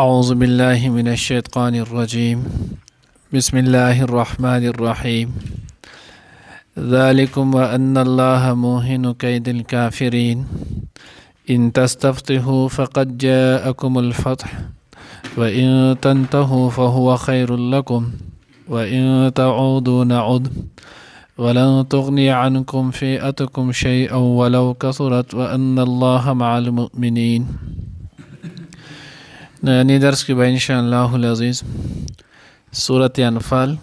أعوذ بالله من الشيطان الرجيم. بسم الله الرحمن الرحيم. ذلكم وأن الله موهن كيد الكافرين. إن تستفتحوا فقد جاءكم الفتح وإن تنتهوا فهو خير لكم وإن تعودوا نعد ولن تغني عنكم فئتكم شيئا ولو كثرت وأن الله مع المؤمنين. نانی درس کی با انشاءاللہ العزیز سورة انفال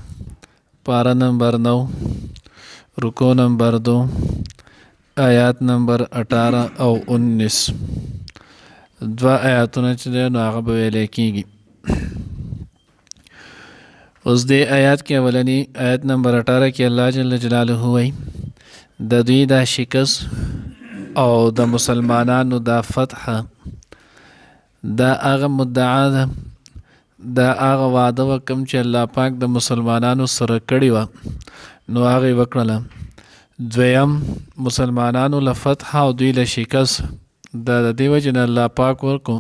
پارہ نمبر 9 رکو نمبر 2 آیات نمبر 18 او 19 دوا آیاتونه چې دی نو هغه به ویلی کیږي. اوس دې آیات کې اولنی آیت نمبر 18 کې الله جل جلاله وایي د دوی دا شکست او د مسلمانانو دا فتح دا هغه مدعا ده، دا هغه وعده وه کوم چې الله پاک د مسلمانانو سره کړې وه نو هغه یې وکړله. دویم مسلمانانو له فتح او دوی له شکست دا د دې وجې نه الله پاک ورکو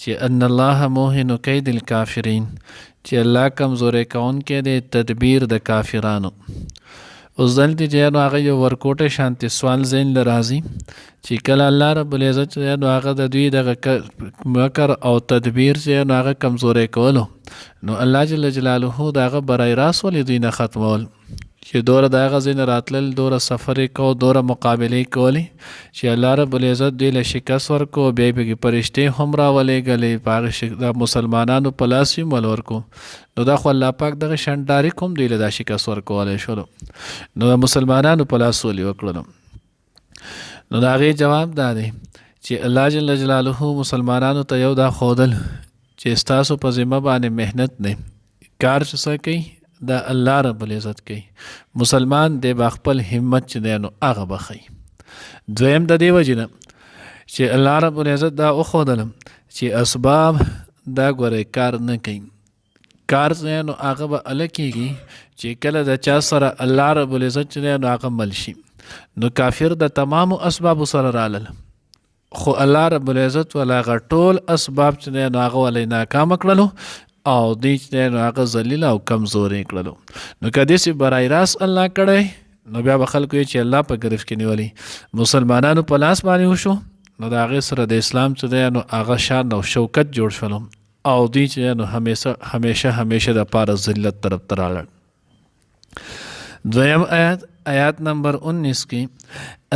چې ان الله موهن کید الکافرین چې الله کمزوری کوونکی دی تدبیر د کافرانو. اوس دلته چې نو هغه یو ورکوټه شانتې سوال ذهن له راځي چې کله الله رب العزت چې نو هغه د دوی دغه مکر او تدبیر چې نو هغه کمزوری کولو نو الله جل جلاله د هغه برای راست ولې دوی نه ختمول چې دوره د هغه ځای نه راتلل، دوره سفرې کو، دوره مقابلې کولې چې الله رب العزت دوی له شکست ورکو. بیا یې پکې فرشتې هم راولېږلې په هغه د مسلمانانو په لاس یې ول ورکو نو دا خو الله پاک دغه شنډاري کوم دوی له دا شکست ورکولی شولو نو د مسلمانانو په لاس ولې وکړلو نو د هغې جواب دا دی چې الله جل جلاله مسلمانانو ته یو دا ښودل چې ستاسو په ذمه باندې محنت دی، کار چې څه کوي دا الله رب العزت کوي. مسلمان دی با خپل همت چې دی نو هغه به ښیي. دویم د دې وجې نه چې الله رب العزت دا وښودلم چې اسباب دا ګورئ کار نه کوي، کار چې دی نو هغه به هله کېږي چې کله د چا سره الله رب العزت چې دی نو هغه مل شي نو کافر د تمامو اسبابو سره رالل خو الله رب العزت ولا هغه ټول اسباب چې دی نو هغه ولی ناکامه کړلو او دی چې نو هغه ذلیل او کمزوري کړلو. نو که داسې برای راست الله کړی نو بیا به خلکو یې چې الله په ګرفت کې نیولي مسلمانانو په لاس باندې وشو نو د هغې سره د اسلام چې دی نو هغه شان او شوکت جوړ شولو او دوی چې نو همیشه د پاره ذلت طرف ته راړل. دویم آیات نمبر 19 کې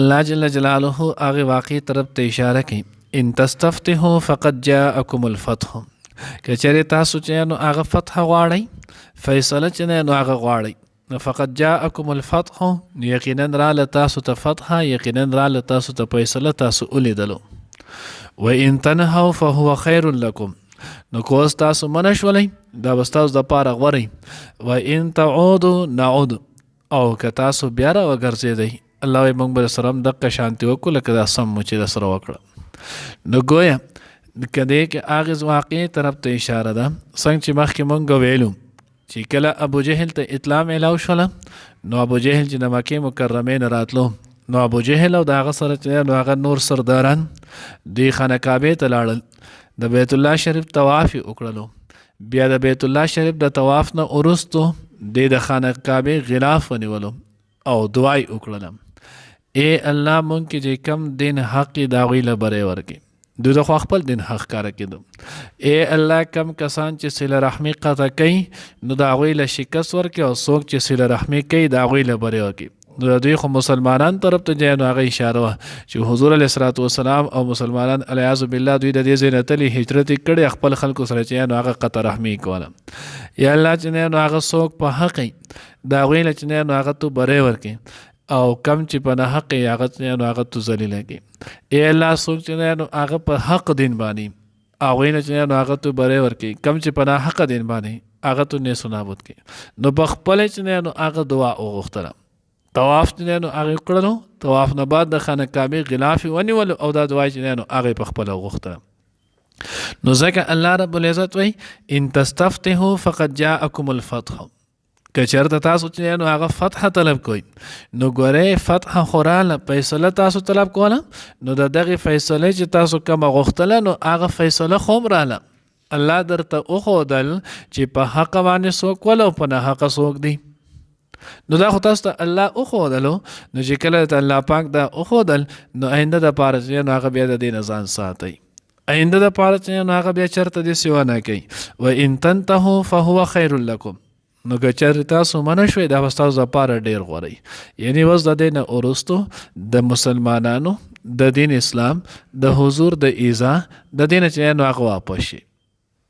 الله جل جلاله هغې واقع طرف ته اشاره کوي ان تستفتحوا فقد جاءکم الفتح که چېرې تاسو چې نو هغه فتح غواړئ، فیصله چې نو هغه غواړئ نو فقط جاءکم الفتح نو یقینا راله تاسو ته فتح، یقینا راله تاسو ته فیصله تاسو ولیدلو. و ان تنهوا فهو خیر لکم نو که اوس تاسو منع شولی دا به ستاسو دپاره غوره. و ان تعودوا نعود او که تاسو بیا راوګرځېدئ الله وایي موږ به سره هم دقه شانتي وکړو لکه دا سم مو چې درسره وکړه. نو گویا که دی که هغې واقعي طرف ته اشاره ده څنګه چې مخکې مونږ ویلو چې کله ابو جهل ته اطلاع میلاو شوله نو ابو جهل چې د مکې مکرمې نه راتلو نو ابو جهل او د هغه سره چې نو هغه نور سرداران دوی خانه کعبې ته لاړل، د بیت الله شریف طواف یې وکړلو. بیا د بیت الله شریف د طواف نه وروستو دی د خانه کعبې غلاف ونیولو او دعا یې وکړله ای الله مونږ کې چې کم دین حق یې د هغوی له بری ورکړي، دوی د خو خپل دین حق کاره کېدو ای الله کم کسان چې صله رحمي قطع کوي نو د هغوی له شکست ورکړي او څوک چې صله رحمي کوي د هغوی له بری ورکړي. نو د دوی خو مسلمانان طرف ته جای نو هغه اشاره وه چې حضور علیه الصلاة والسلام او مسلمانان علیاذ بالله دوی د دې ځای نه تلي هجرت یې کړی خپل خلکو سره چې نو هغه قطع رحمي کوله. یا الله چې نو هغه څوک په حق د هغوی له چې نو هغه تو بری ورکړي او کم چې په نه حق یې هغه نو هغه تو ذلیله کړي. ای الله څوک چې نو هغه په حق دین باندې هغوی نه چې نو هغه تو بری ورکړي، کم چې په نه حق دین باندې هغه تو نیست و نابود کړي. نو په خپله چې نو هغه دعا وغوښتله، طواف چې نو هغې وکړلو، طواف نه بعد د خانه کعبې غلاف یې ونیولو او دا دعا چې نو هغې په خپله وغوښتله. نو ځکه الله رب العزت وایي ان تستفتحوا فقد جاءکم الفتح که چېرته تاسو چې نو هغه فتح طلب کوئ نو ګورئ فتح خو راله، فیصله تاسو طلب کوله نو د دغې فیصلې چې تاسو کومه غوښتله نو هغه فیصله خو هم راله الله درته وښودل چې په حق باندې څوک ول او په ناحقه څوک دی. نو دا خو تاسو ته الله وښودلو، نو چې کله ته الله پاک دا وښودل نو آینده دپاره چې نو هغه بیا د دې نه ځان ساتئ. آینده دپاره چې نو هغه بیا چېرته داسې ونه کوي. وان تنتهوا فهو خیر لکم، نو که چېرې تاسو منع شوئ دا به ستاسو دپاره ډېر غوره. یعنې اوس د دې نه وروستو د مسلمانانو د دین اسلام د حضور د ایذا د دې نه چې نو هغه واپس شي.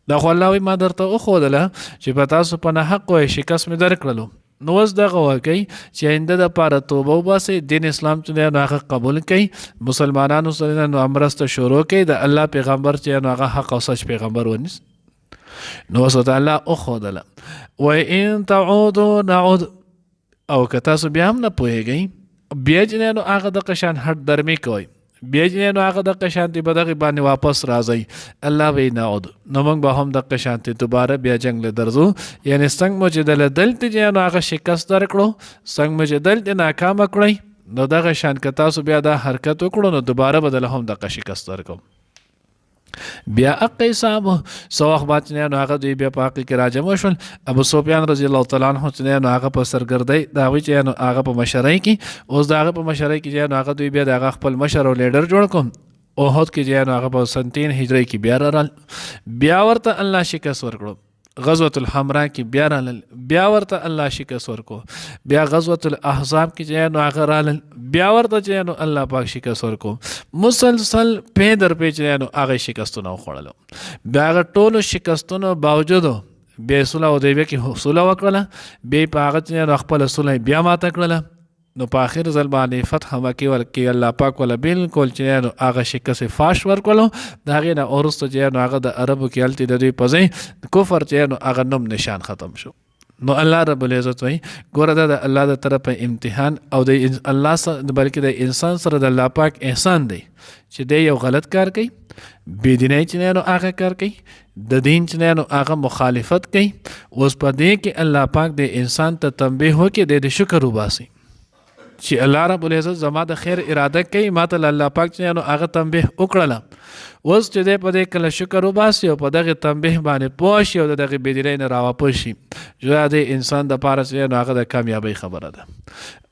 دا خو الله وایي ما درته وښودله چې په تاسو په ناحق وایي شکست مې درکړلو. نو اوس دغه وکئ چې آینده دپاره توبه وباسئ، دین اسلام چې دی نو هغه قبول کړئ، مسلمانانو سره نو مرسته شروع کړئ، د الله پیغمبر چې نو هغه حق او سچ پیغمبر ونیس. نو اوس ورته الله وښودله وان تعودوا نعود، او که تاسو بیا هم نه پوهېږئ بیا چې نو هغه دغه شان هټ درمې کوئ، بیا چې نو هغه دغه شانتې به دغې باندې واپس راځئ، الله به یې نعود، نو موږ به هم دغه شانتې دوباره بیا جنګ له درځو. یعنې څنګه مو چې دله دلته چې نو هغه شکست درکړو، څنګه مو چې دلته ناکامه کړئ، نو دغه شان که تاسو بیا دا حرکت وکړو نو دوباره به دله هم دغه شکست درکړو. بیا اقی صاحب سو وخت بعد چې نو هغه دوی بیا په حق کې راجمع شول. ابو سفیان رضی الله تعالی عنه چې نو هغه په سرګردۍ د هغوی چې نو هغه په مشرۍ کې، اوس د هغه په مشرۍ کې چې نو هغه دوی بیا د هغه خپل مشر او لیډر جوړ کړ. احد کې چې نو هغه په 3 هجري کې بیا رال، بیا ورته الله شکست ورکړو. غزوة الحمراء کې بیا رالل، بیا ورته الله شکست ورکو. بیا غزوة الاحزاب کې چې نو هغه رالل، بیا ورته چې نو الله پاک شکست ورکو. مسلسل پې در پې چې نو هغه شکستونه وخوړلو. بیا هغه ټولو شکستونو باوجود بیا صلح حدیبیه کې صلح وکړله، بیا په هغه چې نو خپله صلح بیا ماته کړله. نو په آخر ځل باندې فتح مکې ورکې الله پاک ولا بالکل چې نو هغه شکست فاش ورکړلو. د هغې نه وروسته چې نو هغه د عربو کې هلته د دوی په ځای کفر چې نو هغه نوم نشان ختم شو. نو الله رب العزت وایي ګوره دا د الله د طرفه امتحان او د الله سره بلکې د انسان سره د الله پاک احسان دی چې دی یو غلط کار کوي، بېدینۍ چې نو هغه کار کوي، د دین چې نو هغه مخالفت کوي. اوس په دې کې الله پاک د انسان ته تنبیه وکړي د شکر وباسي چې الله رب العزت زما د خیر اراده کوي، ما ته الله پاک چې نو هغه تنبیه وکړله. اوس چې دی په دې کله شکر وباسي او په دغې تنبیه باندې پوه شي او د دغې بېدینۍ نه راواپس شي، دا د انسان دپاره چې نو هغه د کامیابۍ خبره ده.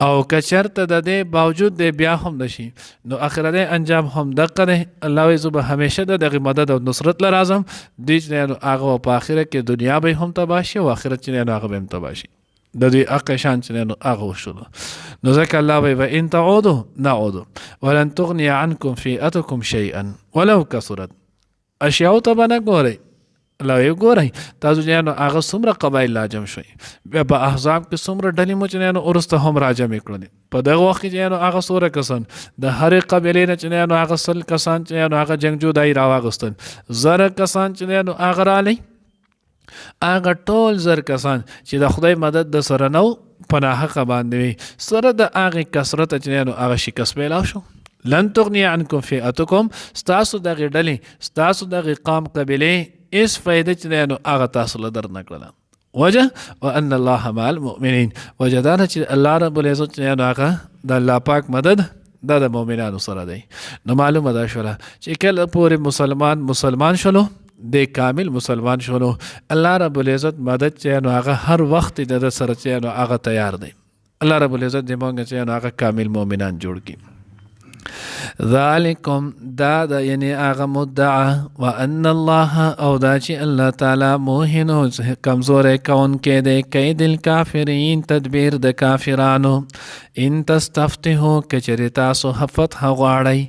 او که چېرته د دې باوجود دی بیا هم نشي نو اخرنی انجام هم دقه دی. الله وایي زه به همیشه د دغې مدد او نصرت له راځم، دوی چې نو هغه په آخره کې دنیا به هم تباه شي او آخرت چې نو هغه به هم تباه شي. د دوی حق شان چې نو هغه وشولو. نو ځکه الله وایي وان تعودوا نعودوا ولن تغني عنكم فئتكم شيئا ولو كثرت. اشیاو ته به نه ګورئ، الله وایي ګورئ تاسو چې نو هغه څومره قبایل راجم شوئ، بیا په احزاب کې څومره ډلې مو چې نو وروسته هم راجمې کړلې. په دغه وخت کې چې نو هغه څومره کسان د هرې قبیلې نه چې نو هغه 100 کسان چې نو هغه جنګجو دای راواغستل، 1000 کسان چې نو هغه رالی، هغه ټول 1000 کسان چې د خدای مدد د سره نو په ناحقه باندې وي، سره د هغې کثرت چې نو هغه شکست میلاو شو. لن تغني عنكم فئتكم، ستاسو دغې ډلې ستاسو دغې قام قبیلې هېڅ فایده چې نو هغه تاسو له در نه کړله. وجه وان الله مع المؤمنین، وجه دا ده چې الله رب العزت چې نو هغه د الله پاک مدد دا د مؤمنانو سره دی. نو معلومه دا شوله چې کله پورې مسلمان شولو، د کامل مسلمان شولو، الله رب العزت مدد چې نو هغه هر وخت د سره چې نو هغه تیار دی. الله رب العزت دې موږ چې نو هغه کامل مؤمنان جوړ کړي. ذالکم دا د یعنی هغه مدعا وان الله او دا چې الله تعالی موهن کمزوری کوونکی دی کید الکافرین تدبیر د کافرانو. ان تستفتحوا کچرې تاسو فتح غواړئ،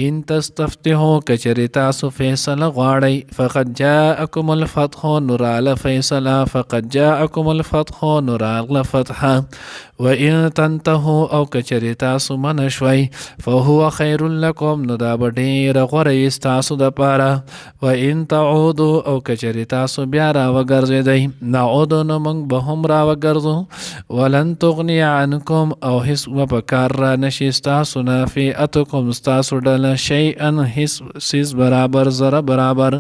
ان تستفتحوا کچرې تاسو فیصله غواړئ، فقد جاءکم الفتح نراله فیصله، فقد جاءکم الفتح نراله فتحه. وان تنتهوا او کچرې تاسو منع شوئ فهو خیر لکم نو دا به ډېره غوره وي ستاسو دپاره. وان تعودوا او کچرې تاسو بیا راوګرځېدئ نعودو نو موږ به هم راوګرځو. ولن تغني عنکم او هیڅ به په کار را نشي ستاسو نه فئتکم ستاسو ډله شیئا هیڅ څیز برابر زره برابر،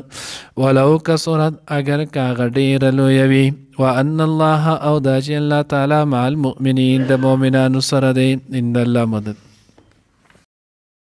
ولو کثرت اگر که هغه ډېره لویه وي. وان الله او دا چې الله تعالی مع المؤمنین د مؤمنانو سره دی. ان الله مدد